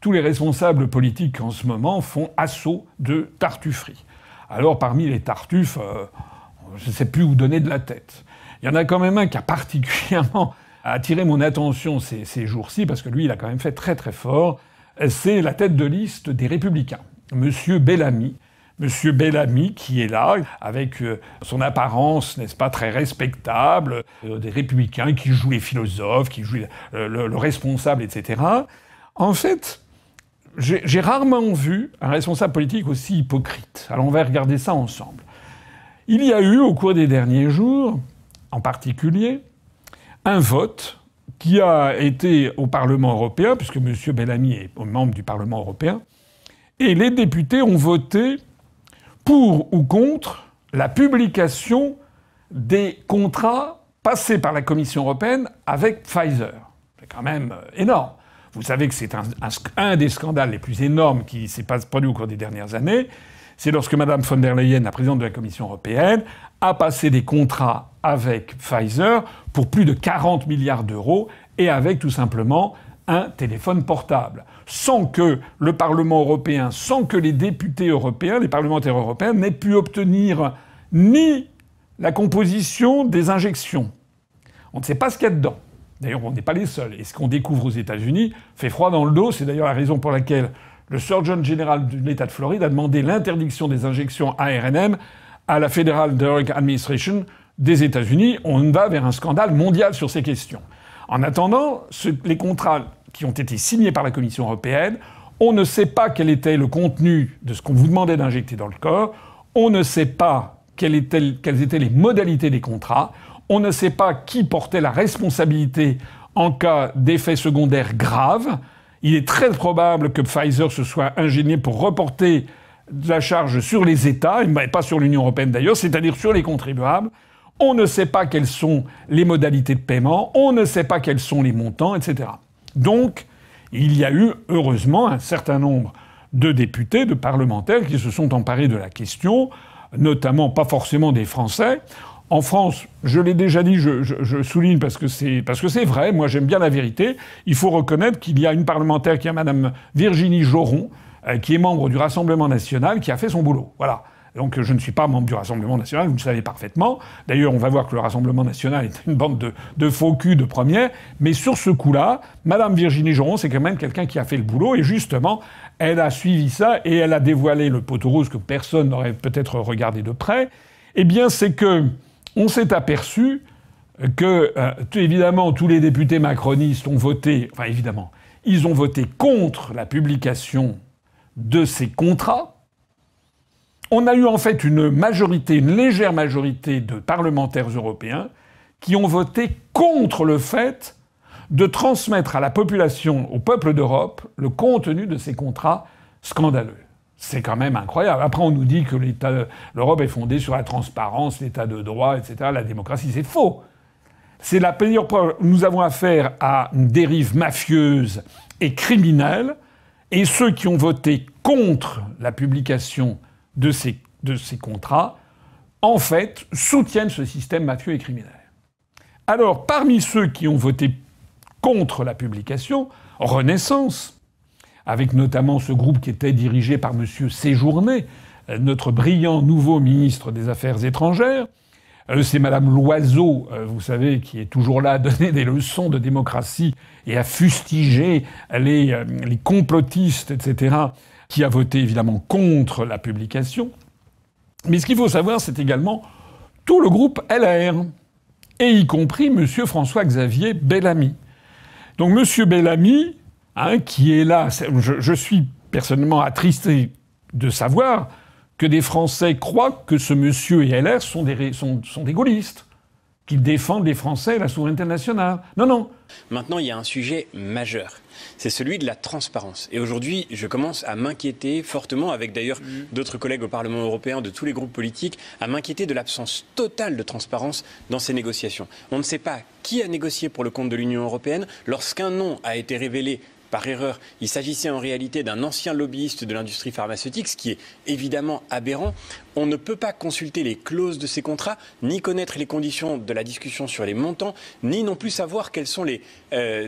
tous les responsables politiques en ce moment font assaut de tartufferie. Alors parmi les tartuffes, je ne sais plus où donner de la tête. Il y en a quand même un qui a particulièrement attiré mon attention ces jours-ci, parce que lui, il a quand même fait très très fort. C'est la tête de liste des Républicains, Monsieur Bellamy. Monsieur Bellamy qui est là, avec son apparence, n'est-ce pas, très respectable, des Républicains qui jouent les philosophes, qui jouent le responsable, etc. En fait, j'ai rarement vu un responsable politique aussi hypocrite. Alors on va regarder ça ensemble. Il y a eu, au cours des derniers jours, en particulier, un vote qui a été au Parlement européen, puisque M. Bellamy est membre du Parlement européen, et les députés ont voté pour ou contre la publication des contrats passés par la Commission européenne avec Pfizer. C'est quand même énorme. Vous savez que c'est un des scandales les plus énormes qui s'est produit au cours des dernières années. C'est lorsque Mme von der Leyen, la présidente de la Commission européenne, a passé des contrats avec Pfizer pour plus de 40 milliards d'euros et avec tout simplement un téléphone portable. Sans que le Parlement européen, sans que les députés européens, les parlementaires européens n'aient pu obtenir ni la composition des injections. On ne sait pas ce qu'il y a dedans. D'ailleurs, on n'est pas les seuls. Et ce qu'on découvre aux États-Unis fait froid dans le dos. C'est d'ailleurs la raison pour laquelle le Surgeon General de l'État de Floride a demandé l'interdiction des injections ARNM à la Federal Drug Administration des États-Unis. On va vers un scandale mondial sur ces questions. En attendant, les contrats qui ont été signés par la Commission européenne, on ne sait pas quel était le contenu de ce qu'on vous demandait d'injecter dans le corps, on ne sait pas quelles étaient les modalités des contrats, on ne sait pas qui portait la responsabilité en cas d'effets secondaires graves. Il est très probable que Pfizer se soit ingénié pour reporter de la charge sur les États, et pas sur l'Union européenne d'ailleurs, c'est-à-dire sur les contribuables. On ne sait pas quelles sont les modalités de paiement, on ne sait pas quels sont les montants, etc. Donc, il y a eu, heureusement, un certain nombre de députés, de parlementaires qui se sont emparés de la question, notamment pas forcément des Français. En France, je l'ai déjà dit, je souligne parce que c'est vrai, moi j'aime bien la vérité, il faut reconnaître qu'il y a une parlementaire qui est Mme Virginie Joron, qui est membre du Rassemblement national, qui a fait son boulot. Voilà. Donc je ne suis pas membre du Rassemblement national, vous le savez parfaitement. D'ailleurs, on va voir que le Rassemblement national est une bande de faux culs de première. Mais sur ce coup-là, Mme Virginie Joron, c'est quand même quelqu'un qui a fait le boulot. Et justement, elle a suivi ça et elle a dévoilé le poteau rose que personne n'aurait peut-être regardé de près. Eh bien, c'est que on s'est aperçu que, évidemment, tous les députés macronistes ont voté... Enfin, évidemment, ils ont voté contre la publication de ces contrats. On a eu en fait une légère majorité de parlementaires européens qui ont voté contre le fait de transmettre à la population, au peuple d'Europe, le contenu de ces contrats scandaleux. C'est quand même incroyable. Après, on nous dit que l'Europe est fondée sur la transparence, l'état de droit, etc., la démocratie. C'est faux. C'est la pire preuve. Nous avons affaire à une dérive mafieuse et criminelle, et ceux qui ont voté contre la publication de ces contrats, en fait, soutiennent ce système mafieux et criminel. Alors, parmi ceux qui ont voté contre la publication, Renaissance, avec notamment ce groupe qui était dirigé par M. Séjourné, notre brillant nouveau ministre des Affaires étrangères, c'est Mme Loiseau, vous savez, qui est toujours là à donner des leçons de démocratie et à fustiger les complotistes, etc., qui a voté évidemment contre la publication. Mais ce qu'il faut savoir, c'est également tout le groupe LR, et y compris M. François-Xavier Bellamy. Donc M. Bellamy, qui est là, je suis personnellement attristé de savoir que des Français croient que ce monsieur et LR sont des gaullistes, qu'ils défendent les Français et la souveraineté nationale. Non, non. Maintenant, il y a un sujet majeur. C'est celui de la transparence. Et aujourd'hui, je commence à m'inquiéter fortement, avec d'ailleurs d'autres collègues au Parlement européen, de tous les groupes politiques, à m'inquiéter de l'absence totale de transparence dans ces négociations. On ne sait pas qui a négocié pour le compte de l'Union européenne. Lorsqu'un nom a été révélé par erreur, il s'agissait en réalité d'un ancien lobbyiste de l'industrie pharmaceutique, ce qui est évidemment aberrant. On ne peut pas consulter les clauses de ces contrats, ni connaître les conditions de la discussion sur les montants, ni non plus savoir quelles sont les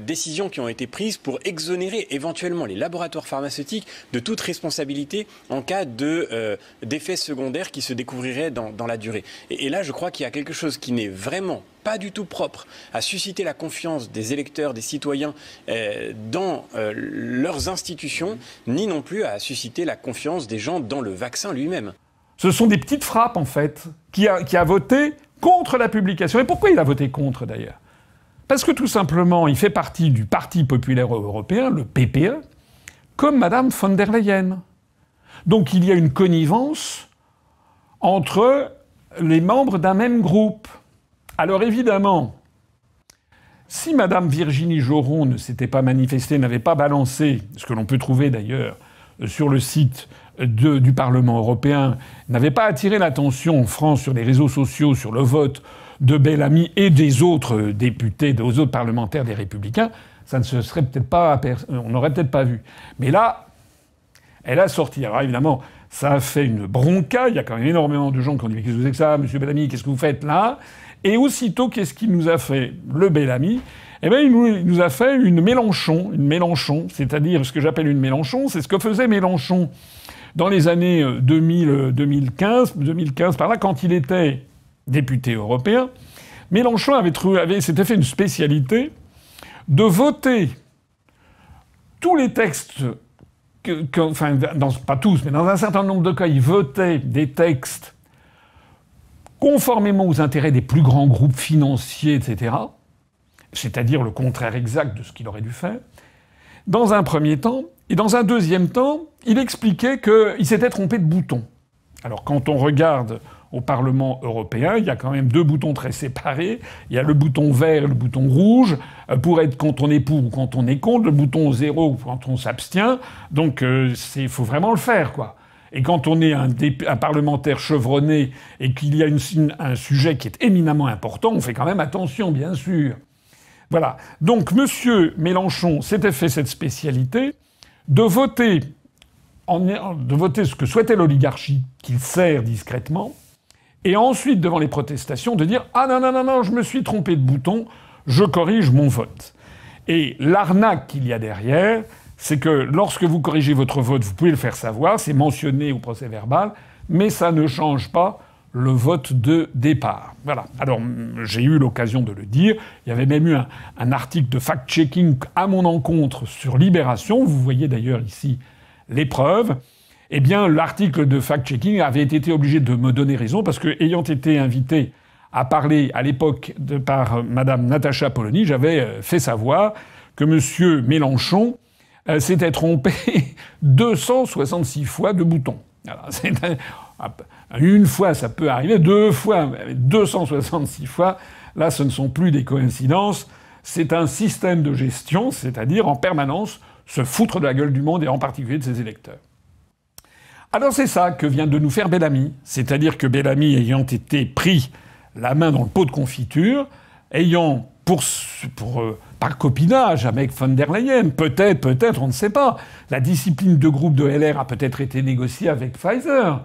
décisions qui ont été prises pour exonérer éventuellement les laboratoires pharmaceutiques de toute responsabilité en cas d'effets secondaires qui se découvriraient dans la durée. Et là, je crois qu'il y a quelque chose qui n'est vraiment pas du tout propre à susciter la confiance des électeurs, des citoyens dans leurs institutions, ni non plus à susciter la confiance des gens dans le vaccin lui-même. Ce sont des petites frappes, en fait, qui a voté contre la publication. Et pourquoi il a voté contre, d'ailleurs? Parce que tout simplement, il fait partie du Parti populaire européen, le PPE, comme Madame von der Leyen. Donc il y a une connivence entre les membres d'un même groupe. Alors évidemment, si Madame Virginie Joron ne s'était pas manifestée, n'avait pas balancé, ce que l'on peut trouver d'ailleurs sur le site du Parlement européen, n'avait pas attiré l'attention en France sur les réseaux sociaux sur le vote de Bellamy et des autres députés, des autres parlementaires des Républicains, ça ne se serait peut-être pas, on n'aurait peut-être pas vu. Mais là, elle a sorti. Alors évidemment, ça a fait une bronca. Il y a quand même énormément de gens qui ont dit mais qu'est-ce que c'est que ça, Monsieur Bellamy, qu'est-ce que vous faites là? Et aussitôt, qu'est-ce qu'il nous a fait, le Bellamy? Eh bien, il nous a fait une Mélenchon, c'est-à-dire ce que j'appelle une Mélenchon, c'est ce que faisait Mélenchon dans les années 2015 par là, quand il était député européen. Mélenchon s'était fait une spécialité de voter tous les textes, enfin, pas tous, mais dans un certain nombre de cas, il votait des textes conformément aux intérêts des plus grands groupes financiers, etc., c'est-à-dire le contraire exact de ce qu'il aurait dû faire, dans un premier temps. Et dans un deuxième temps, il expliquait qu'il s'était trompé de bouton. Alors quand on regarde au Parlement européen, il y a quand même deux boutons très séparés. Il y a le bouton vert et le bouton rouge, pour être quand on est pour ou quand on est contre, le bouton 0 quand on s'abstient. Donc il faut vraiment le faire, quoi. Et quand on est un parlementaire chevronné et qu'il y a un sujet qui est éminemment important, on fait quand même attention, bien sûr. Voilà. Donc, M. Mélenchon s'était fait cette spécialité de voter ce que souhaitait l'oligarchie, qu'il sert discrètement, et ensuite, devant les protestations, de dire « Ah non, je me suis trompé de bouton, je corrige mon vote ». Et l'arnaque qu'il y a derrière, c'est que lorsque vous corrigez votre vote, vous pouvez le faire savoir, c'est mentionné au procès-verbal, mais ça ne change pas le vote de départ. Voilà. Alors, j'ai eu l'occasion de le dire. Il y avait même eu un article de fact-checking à mon encontre sur Libération. Vous voyez d'ailleurs ici les preuves. Eh bien, l'article de fact-checking avait été obligé de me donner raison parce que, ayant été invité à parler à l'époque par Madame Natacha Polony, j'avais fait savoir que Monsieur Mélenchon s'était trompé 266 fois de bouton. Alors, une fois, ça peut arriver, deux fois, 266 fois, là, ce ne sont plus des coïncidences, c'est un système de gestion, c'est-à-dire en permanence se foutre de la gueule du monde et en particulier de ses électeurs. Alors c'est ça que vient de nous faire Bellamy, c'est-à-dire que Bellamy, ayant été pris la main dans le pot de confiture, ayant par copinage avec von der Leyen, peut-être, on ne sait pas. La discipline de groupe de LR a peut-être été négociée avec Pfizer.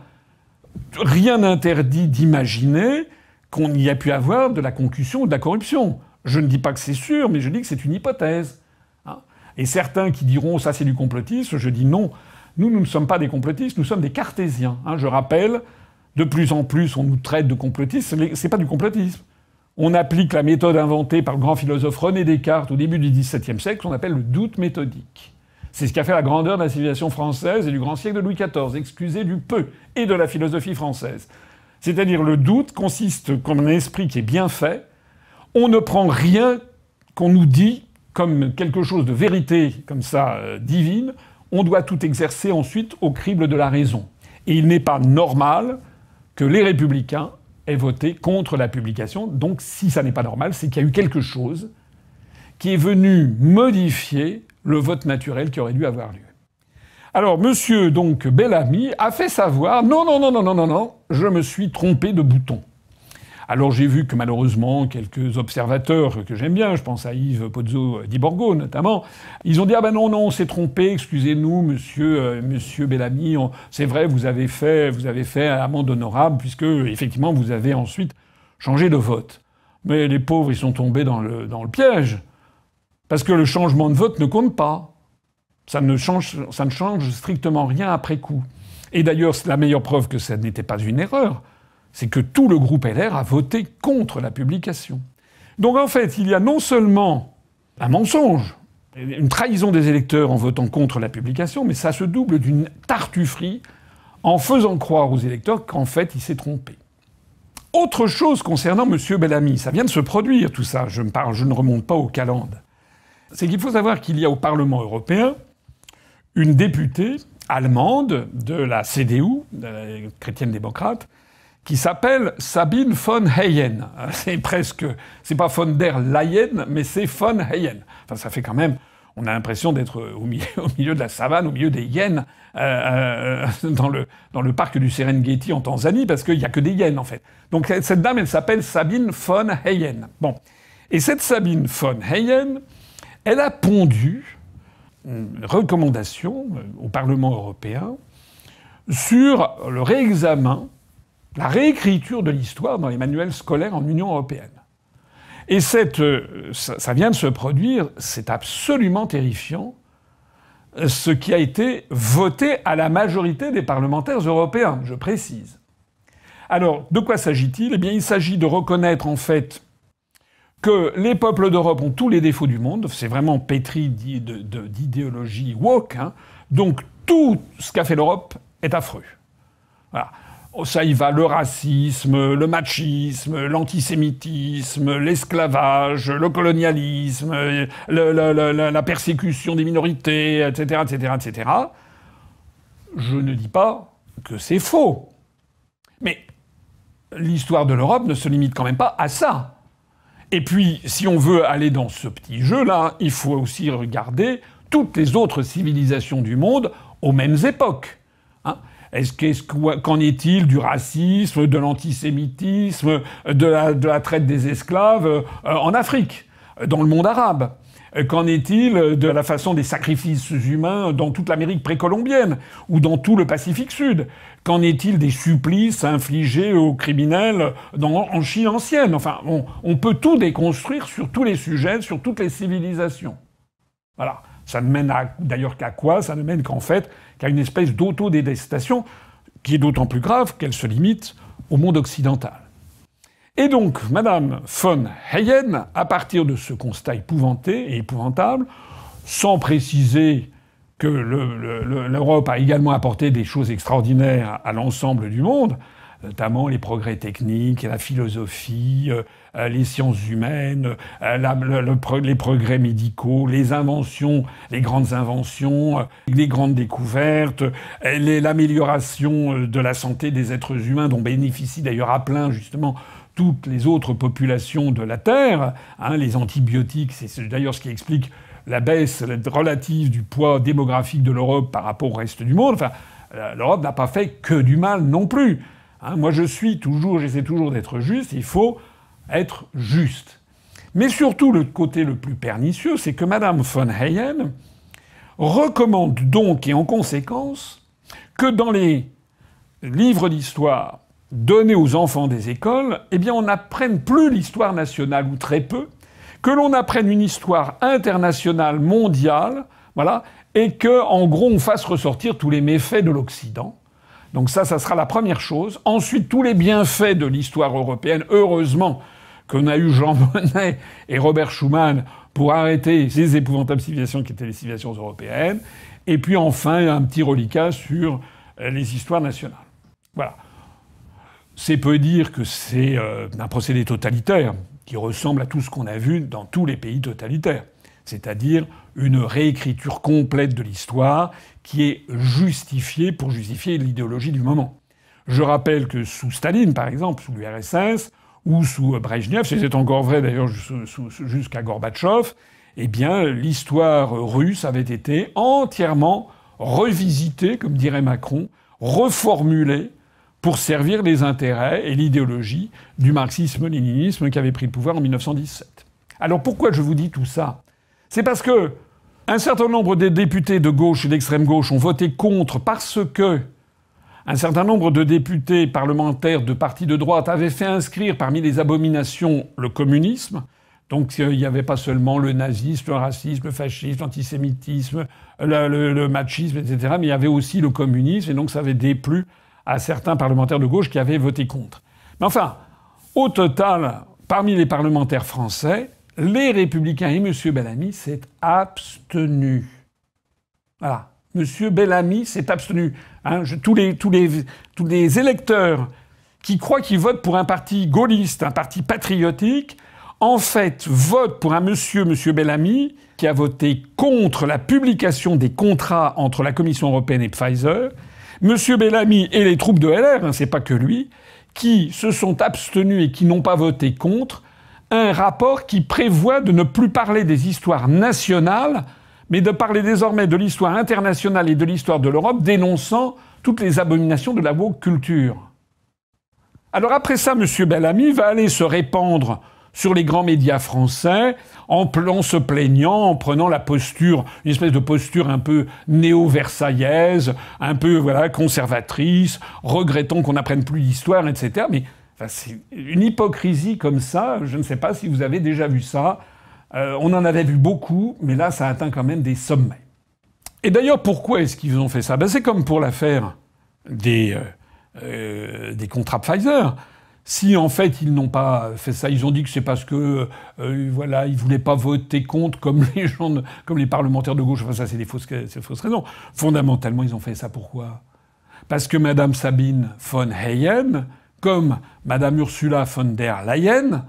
Rien n'interdit d'imaginer qu'on y a pu avoir de la concussion ou de la corruption. Je ne dis pas que c'est sûr, mais je dis que c'est une hypothèse. Et certains qui diront « ça c'est du complotisme », je dis non. Nous ne sommes pas des complotistes, nous sommes des cartésiens. Je rappelle, de plus en plus on nous traite de complotistes, c'est pas du complotisme. On applique la méthode inventée par le grand philosophe René Descartes au début du XVIIe siècle, qu'on appelle le doute méthodique. C'est ce qui a fait la grandeur de la civilisation française et du grand siècle de Louis XIV, excusez du peu, et de la philosophie française. C'est-à-dire le doute consiste comme un esprit qui est bien fait. On ne prend rien qu'on nous dit comme quelque chose de vérité, comme ça, divine. On doit tout exercer ensuite au crible de la raison. Et il n'est pas normal que les Républicains aient voté contre la publication. Donc si ça n'est pas normal, c'est qu'il y a eu quelque chose qui est venu modifier le vote naturel qui aurait dû avoir lieu. Alors, monsieur, Bellamy a fait savoir « Non, je me suis trompé de bouton ». Alors j'ai vu que malheureusement, quelques observateurs que j'aime bien, je pense à Yves Pozzo di Borgo notamment, ils ont dit « Ah ben non, on s'est trompé, excusez-nous, monsieur Bellamy, c'est vrai, vous avez fait amende honorable, puisque effectivement vous avez ensuite changé de vote. » Mais les pauvres, ils sont tombés dans le piège. Parce que le changement de vote ne compte pas. Ça ne change strictement rien après coup. Et d'ailleurs, la meilleure preuve que ça n'était pas une erreur, c'est que tout le groupe LR a voté contre la publication. Donc en fait, il y a non seulement un mensonge, une trahison des électeurs en votant contre la publication, mais ça se double d'une tartufferie en faisant croire aux électeurs qu'en fait, il s'est trompé. Autre chose concernant M. Bellamy, ça vient de se produire tout ça, je ne remonte pas aux calendes. C'est qu'il faut savoir qu'il y a au Parlement européen une députée allemande de la CDU, de la chrétienne-démocrate, qui s'appelle Sabine von Hayen. C'est pas von der Leyen, mais c'est von Hayen. Enfin, ça fait quand même, on a l'impression d'être au milieu de la savane, au milieu des hyènes, dans le parc du Serengeti en Tanzanie, parce qu'il y a que des hyènes, en fait. Donc, cette dame, elle s'appelle Sabine von Hayen. Bon. Et cette Sabine von Hayen, elle a pondu une recommandation au Parlement européen sur le réexamen, la réécriture de l'histoire dans les manuels scolaires en Union européenne. Et ça vient de se produire, c'est absolument terrifiant, ce qui a été voté à la majorité des parlementaires européens, je précise. Alors, de quoi s'agit-il ? Eh bien, il s'agit de reconnaître, en fait, que les peuples d'Europe ont tous les défauts du monde. C'est vraiment pétri d'idéologie woke. Hein. Donc, tout ce qu'a fait l'Europe est affreux. Voilà. Ça y va, le racisme, le machisme, l'antisémitisme, l'esclavage, le colonialisme, la persécution des minorités, etc., etc., etc. Je ne dis pas que c'est faux. Mais l'histoire de l'Europe ne se limite quand même pas à ça. Et puis, si on veut aller dans ce petit jeu-là, il faut aussi regarder toutes les autres civilisations du monde aux mêmes époques. Hein. Qu'en est-il du racisme, de l'antisémitisme, de la traite des esclaves en Afrique, dans le monde arabe? Qu'en est-il de la façon des sacrifices humains dans toute l'Amérique précolombienne ou dans tout le Pacifique Sud? Qu'en est-il des supplices infligés aux criminels en Chine ancienne? Enfin, on peut tout déconstruire sur tous les sujets, sur toutes les civilisations. Voilà. Ça ne mène d'ailleurs qu'à quoi? Ça ne mène qu'en fait qu'à une espèce d'autodétestation qui est d'autant plus grave qu'elle se limite au monde occidental. Et donc, Madame von Hayen, à partir de ce constat épouvanté et épouvantable, sans préciser que l'Europe a également apporté des choses extraordinaires à l'ensemble du monde, notamment les progrès techniques, la philosophie, les sciences humaines, les progrès médicaux, les inventions, les grandes inventions, les grandes découvertes, l'amélioration de la santé des êtres humains, dont bénéficient d'ailleurs à plein justement toutes les autres populations de la Terre. Hein, les antibiotiques, c'est d'ailleurs ce qui explique la baisse relative du poids démographique de l'Europe par rapport au reste du monde. Enfin, l'Europe n'a pas fait que du mal non plus. Hein, moi, j'essaie toujours d'être juste. Il faut être juste. Mais surtout, le côté le plus pernicieux, c'est que Madame von Hayen recommande donc, et en conséquence, que dans les livres d'histoire donnés aux enfants des écoles, eh bien, on n'apprenne plus l'histoire nationale, ou très peu, que l'on apprenne une histoire internationale, mondiale, voilà, et que, en gros, on fasse ressortir tous les méfaits de l'Occident. Donc ça sera la première chose. Ensuite, tous les bienfaits de l'histoire européenne. Heureusement qu'on a eu Jean Monnet et Robert Schuman pour arrêter ces épouvantables civilisations qui étaient les civilisations européennes. Et puis enfin, un petit reliquat sur les histoires nationales. Voilà. C'est peu dire que c'est un procédé totalitaire qui ressemble à tout ce qu'on a vu dans tous les pays totalitaires. C'est-à-dire une réécriture complète de l'histoire qui est justifiée pour justifier l'idéologie du moment. Je rappelle que sous Staline, par exemple, sous l'URSS, ou sous Brejnev, c'était encore vrai d'ailleurs jusqu'à Gorbatchev, eh bien, l'histoire russe avait été entièrement revisitée, comme dirait Macron, reformulée, pour servir les intérêts et l'idéologie du marxisme-léninisme qui avait pris le pouvoir en 1917. Alors pourquoi je vous dis tout ça? C'est parce que un certain nombre des députés de gauche et d'extrême gauche ont voté contre parce que un certain nombre de députés parlementaires de partis de droite avaient fait inscrire parmi les abominations le communisme. Donc il n'y avait pas seulement le nazisme, le racisme, le fascisme, l'antisémitisme, le machisme, etc. Mais il y avait aussi le communisme. Et donc ça avait déplu à certains parlementaires de gauche qui avaient voté contre. Mais enfin, au total, parmi les parlementaires français, les Républicains et M. Bellamy s'est abstenu. Voilà. M. Bellamy s'est abstenu. Tous les électeurs qui croient qu'ils votent pour un parti gaulliste, un parti patriotique, en fait, votent pour un monsieur Bellamy, qui a voté contre la publication des contrats entre la Commission européenne et Pfizer. Monsieur Bellamy et les troupes de LR, c'est pas que lui, qui se sont abstenus et qui n'ont pas voté contre un rapport qui prévoit de ne plus parler des histoires nationales, mais de parler désormais de l'histoire internationale et de l'histoire de l'Europe, dénonçant toutes les abominations de la woke culture. Alors après ça, M. Bellamy va aller se répandre sur les grands médias français en se plaignant, en prenant la posture, une espèce de posture un peu néo-versaillaise, un peu conservatrice, regrettant qu'on n'apprenne plus l'histoire, etc. Mais c'est une hypocrisie comme ça, je ne sais pas si vous avez déjà vu ça. On en avait vu beaucoup, mais là, ça atteint quand même des sommets. Et d'ailleurs, pourquoi est-ce qu'ils ont fait ça? C'est comme pour l'affaire des contrats Pfizer. Si en fait ils n'ont pas fait ça, ils ont dit que c'est parce que ils voulaient pas voter contre comme les parlementaires de gauche. Enfin ça c'est des fausses raisons. Fondamentalement ils ont fait ça pourquoi? Parce que Madame Sabine von Leyen comme Madame Ursula von der Leyen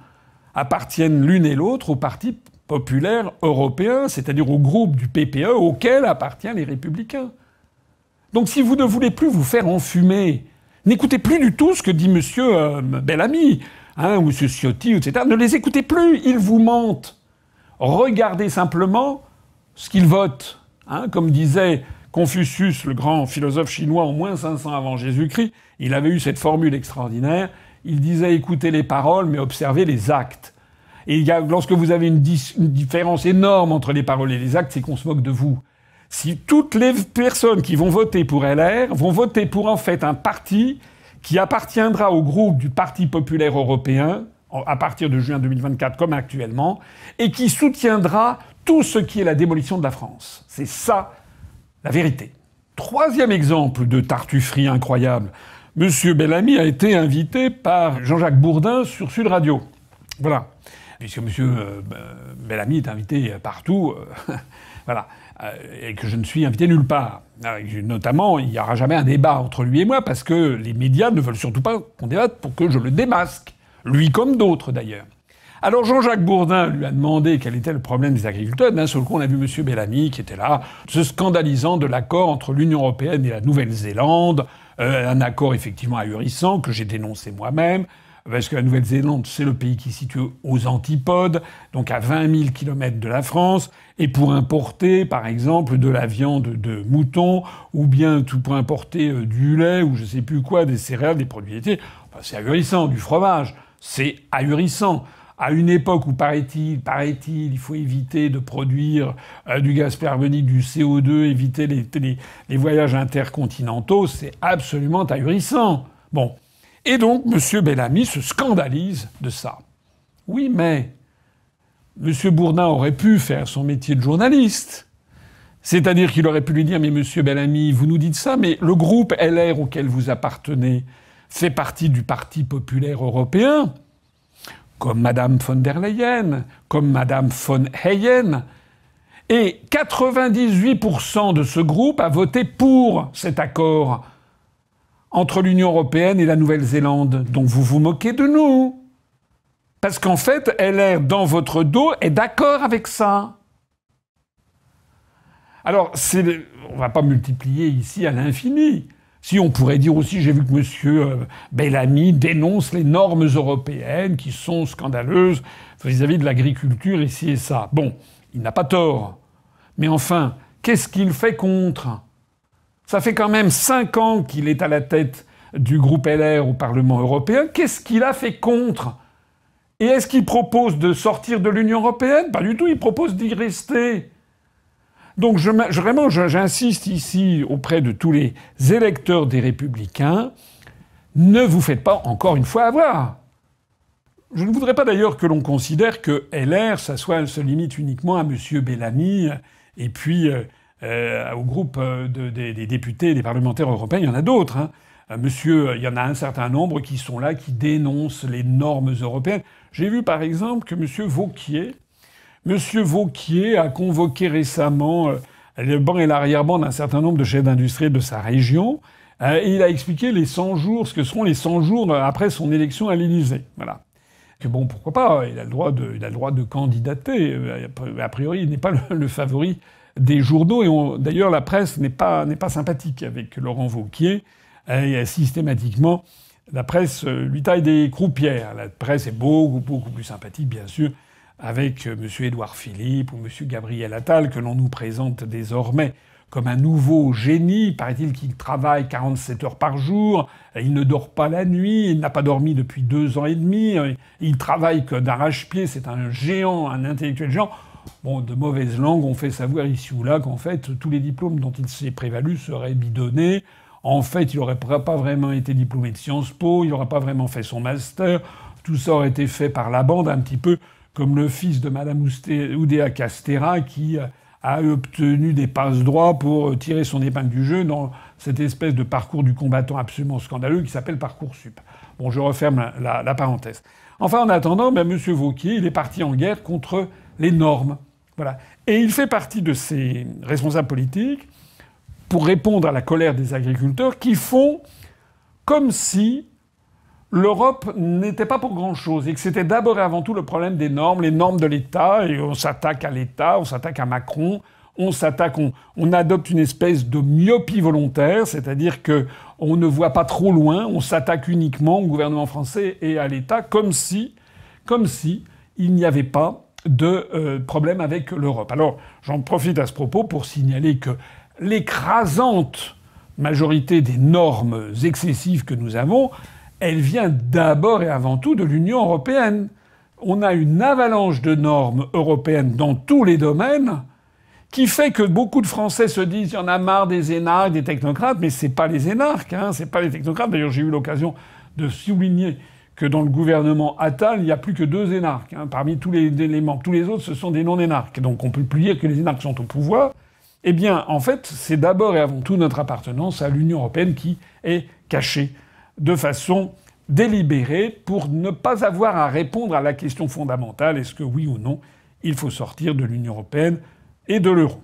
appartiennent l'une et l'autre au Parti populaire européen, c'est-à-dire au groupe du PPE auquel appartiennent les Républicains. Donc si vous ne voulez plus vous faire enfumer, n'écoutez plus du tout ce que dit M. Bellamy, ou M. Ciotti, etc. Ne les écoutez plus, ils vous mentent. Regardez simplement ce qu'ils votent. Comme disait Confucius, le grand philosophe chinois, en moins 500 avant Jésus-Christ, il avait eu cette formule extraordinaire. Il disait écoutez les paroles, mais observez les actes. Et lorsque vous avez une différence énorme entre les paroles et les actes, c'est qu'on se moque de vous. Si toutes les personnes qui vont voter pour LR vont voter pour en fait un parti qui appartiendra au groupe du Parti populaire européen à partir de juin 2024 comme actuellement et qui soutiendra tout ce qui est la démolition de la France. C'est ça la vérité. Troisième exemple de tartufferie incroyable. Monsieur Bellamy a été invité par Jean-Jacques Bourdin sur Sud Radio. Voilà. Puisque monsieur Bellamy est invité partout. Voilà. Et que je ne suis invité nulle part. Notamment, il n'y aura jamais un débat entre lui et moi, parce que les médias ne veulent surtout pas qu'on débatte pour que je le démasque. Lui comme d'autres, d'ailleurs. Alors Jean-Jacques Bourdin lui a demandé quel était le problème des agriculteurs. D'un seul coup, on a vu M. Bellamy qui était là, se scandalisant de l'accord entre l'Union européenne et la Nouvelle-Zélande. Un accord effectivement ahurissant que j'ai dénoncé moi-même. Parce que la Nouvelle-Zélande, c'est le pays qui est situé aux antipodes, donc à 20 000 kilomètres de la France, et pour importer, par exemple, de la viande de mouton, ou bien tout pour importer du lait, ou je sais plus quoi, des céréales, des produits laitiers, c'est ahurissant, du fromage, c'est ahurissant. À une époque où, paraît-il, il faut éviter de produire du gaz carbonique, du CO2, éviter les voyages intercontinentaux, c'est absolument ahurissant. Bon. Et donc, M. Bellamy se scandalise de ça. Oui, mais M. Bourdin aurait pu faire son métier de journaliste. C'est-à-dire qu'il aurait pu lui dire « Mais M. Bellamy, vous nous dites ça, mais le groupe LR auquel vous appartenez fait partie du Parti populaire européen, comme Mme von der Leyen, comme Mme von Leyen. Et 98% de ce groupe a voté pour cet accord entre l'Union européenne et la Nouvelle-Zélande. Donc vous vous moquez de nous. Parce qu'en fait, LR, dans votre dos, est d'accord avec ça. Alors, on va pas multiplier ici à l'infini. Si on pourrait dire aussi, j'ai vu que M. Bellamy dénonce les normes européennes qui sont scandaleuses vis-à-vis de l'agriculture ici et ça. Bon, il n'a pas tort. Mais enfin, qu'est-ce qu'il fait contre ? Ça fait quand même 5 ans qu'il est à la tête du groupe LR au Parlement européen. Qu'est-ce qu'il a fait contre? Et est-ce qu'il propose de sortir de l'Union européenne? Pas du tout, il propose d'y rester. Donc vraiment, j'insiste ici auprès de tous les électeurs des Républicains, ne vous faites pas encore une fois avoir. Je ne voudrais pas d'ailleurs que l'on considère que LR, se limite uniquement à M. Bellamy et puis au groupe des députés et des parlementaires européens. Il y en a d'autres. Hein. Il y en a un certain nombre qui sont là, qui dénoncent les normes européennes. J'ai vu par exemple que M. Vauquier a convoqué récemment le banc et l'arrière-ban d'un certain nombre de chefs d'industrie de sa région. Et il a expliqué les 100 jours, ce que seront les 100 jours après son élection à l'Élysée. Voilà. Que bon, pourquoi pas, il a le droit de candidater. A priori, il n'est pas le favori des journaux. Et d'ailleurs, la presse n'est pas sympathique avec Laurent Wauquiez. Et systématiquement, la presse lui taille des croupières. La presse est beaucoup plus sympathique, bien sûr, avec M. Édouard Philippe ou M. Gabriel Attal, que l'on nous présente désormais comme un nouveau génie. Paraît-il qu'il travaille 47 heures par jour, il ne dort pas la nuit, il n'a pas dormi depuis 2 ans et demi, il travaille que d'arrache-pied, c'est un géant, un intellectuel géant. Bon, de mauvaise langue, on fait savoir ici ou là qu'en fait, tous les diplômes dont il s'est prévalu seraient bidonnés. En fait, il n'aurait pas vraiment été diplômé de Sciences Po, il n'aurait pas vraiment fait son master. Tout ça aurait été fait par la bande, un petit peu comme le fils de Madame Oudéa Castéra, qui a obtenu des passe-droits pour tirer son épingle du jeu dans cette espèce de parcours du combattant absolument scandaleux qui s'appelle Parcoursup. Bon, je referme la parenthèse. Enfin, en attendant, M. Wauquiez, il est parti en guerre contre les normes. Voilà. Et il fait partie de ces responsables politiques pour répondre à la colère des agriculteurs qui font comme si l'Europe n'était pas pour grand-chose et que c'était d'abord et avant tout le problème des normes, les normes de l'État, et on s'attaque à l'État, on s'attaque à Macron, on adopte une espèce de myopie volontaire, c'est-à-dire que on ne voit pas trop loin, on s'attaque uniquement au gouvernement français et à l'État comme si il n'y avait pas de problème avec l'Europe. Alors, j'en profite à ce propos pour signaler que l'écrasante majorité des normes excessives que nous avons, elle vient d'abord et avant tout de l'Union européenne. On a une avalanche de normes européennes dans tous les domaines qui fait que beaucoup de Français se disent il y en a marre des énarques, des technocrates, mais c'est pas les énarques, hein, c'est pas les technocrates. D'ailleurs, j'ai eu l'occasion de souligner que dans le gouvernement Attal, il n'y a plus que 2 énarques. Hein, parmi tous les membres. Tous les autres, ce sont des non-énarques. Donc on peut plus dire que les énarques sont au pouvoir. Eh bien, en fait, c'est d'abord et avant tout notre appartenance à l'Union européenne qui est cachée de façon délibérée pour ne pas avoir à répondre à la question fondamentale, est-ce que oui ou non, il faut sortir de l'Union européenne et de l'euro.